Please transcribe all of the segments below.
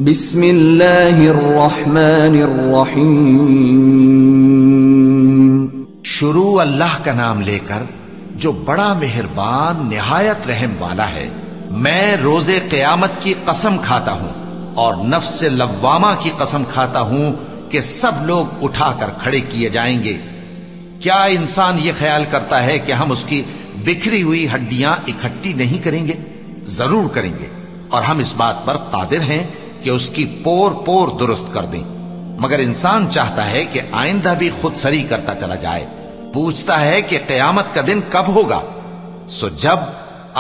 بسم اللہ الرحمن الرحیم، شروع اللہ کا نام لے کر جو بڑا مہربان نہایت رحم والا ہے۔ میں روز قیامت کی قسم کھاتا ہوں اور نفس لوامہ کی قسم کھاتا ہوں کہ سب لوگ اٹھا کر کھڑے کیے جائیں گے۔ کیا انسان یہ خیال کرتا ہے کہ ہم اس کی بکھری ہوئی ہڈیاں اکٹھی نہیں کریں گے؟ ضرور کریں گے، اور ہم اس بات پر قادر ہیں کہ اس کی پور پور درست کر دیں۔ مگر انسان چاہتا ہے کہ آئندہ بھی خود سری کرتا چلا جائے، پوچھتا ہے کہ قیامت کا دن کب ہوگا۔ سو جب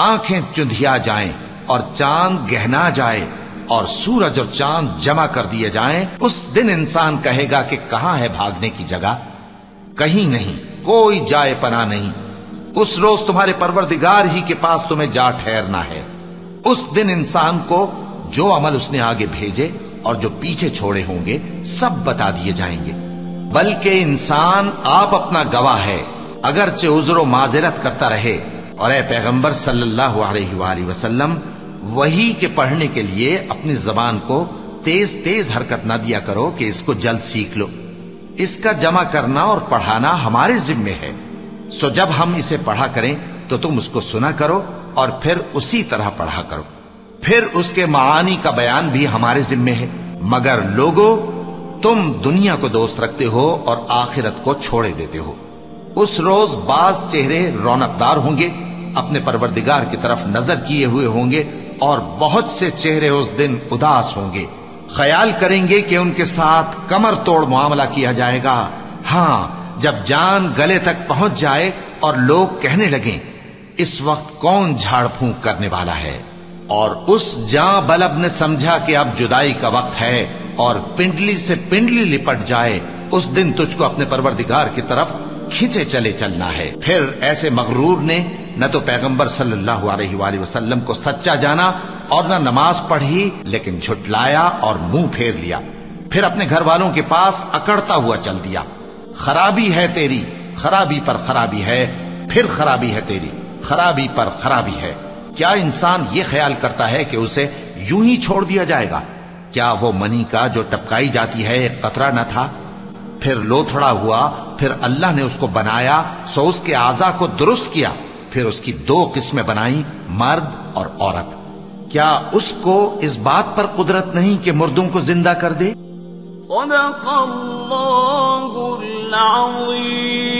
آنکھیں چندھیا جائیں اور چاند گہنا جائے اور سورج اور چاند جمع کر دیے جائیں، اس دن انسان کہے گا کہ کہاں ہے بھاگنے کی جگہ؟ کہیں نہیں، کوئی جائے پناہ نہیں۔ اس روز تمہارے پروردگار ہی کے پاس تمہیں جا ٹھہرنا ہے۔ اس دن انسان کو جو عمل اس نے آگے بھیجے اور جو پیچھے چھوڑے ہوں گے سب بتا دیے جائیں گے۔ بلکہ انسان آپ اپنا گواہ ہے، اگرچہ عذر و معذرت کرتا رہے۔ اور اے پیغمبر صلی اللہ علیہ وآلہ وسلم، وحی کے پڑھنے کے لیے اپنی زبان کو تیز تیز حرکت نہ دیا کرو کہ اس کو جلد سیکھ لو۔ اس کا جمع کرنا اور پڑھانا ہمارے ذمے ہے۔ سو جب ہم اسے پڑھا کریں تو تم اس کو سنا کرو اور پھر اسی طرح پڑھا کرو۔ پھر اس کے معانی کا بیان بھی ہمارے ذمے ہے۔ مگر لوگو، تم دنیا کو دوست رکھتے ہو اور آخرت کو چھوڑے دیتے ہو۔ اس روز بعض چہرے رونق دار ہوں گے، اپنے پروردگار کی طرف نظر کیے ہوئے ہوں گے، اور بہت سے چہرے اس دن اداس ہوں گے، خیال کریں گے کہ ان کے ساتھ کمر توڑ معاملہ کیا جائے گا۔ ہاں، جب جان گلے تک پہنچ جائے اور لوگ کہنے لگیں اس وقت کون جھاڑ پھونک کرنے والا ہے، اور اس جاں بلب نے سمجھا کہ اب جدائی کا وقت ہے اور پنڈلی سے پنڈلی لپٹ جائے، اس دن تجھ کو اپنے پروردگار کی طرف کھینچے چلے چلنا ہے۔ پھر ایسے مغرور نے نہ تو پیغمبر صلی اللہ علیہ وآلہ وسلم کو سچا جانا اور نہ نماز پڑھی، لیکن جھٹلایا اور منہ پھیر لیا، پھر اپنے گھر والوں کے پاس اکڑتا ہوا چل دیا۔ خرابی ہے تیری، خرابی پر خرابی ہے، پھر خرابی ہے تیری، خرابی پر خرابی ہے۔ کیا انسان یہ خیال کرتا ہے کہ اسے یوں ہی چھوڑ دیا جائے گا؟ کیا وہ منی کا جو ٹپکائی جاتی ہے ایک قطرہ نہ تھا؟ پھر لوتھڑا ہوا، پھر اللہ نے اس کو بنایا، سو اس کے اعضاء کو درست کیا، پھر اس کی دو قسمیں بنائیں، مرد اور عورت۔ کیا اس کو اس بات پر قدرت نہیں کہ مردوں کو زندہ کر دے؟ صدق اللہ العظیم۔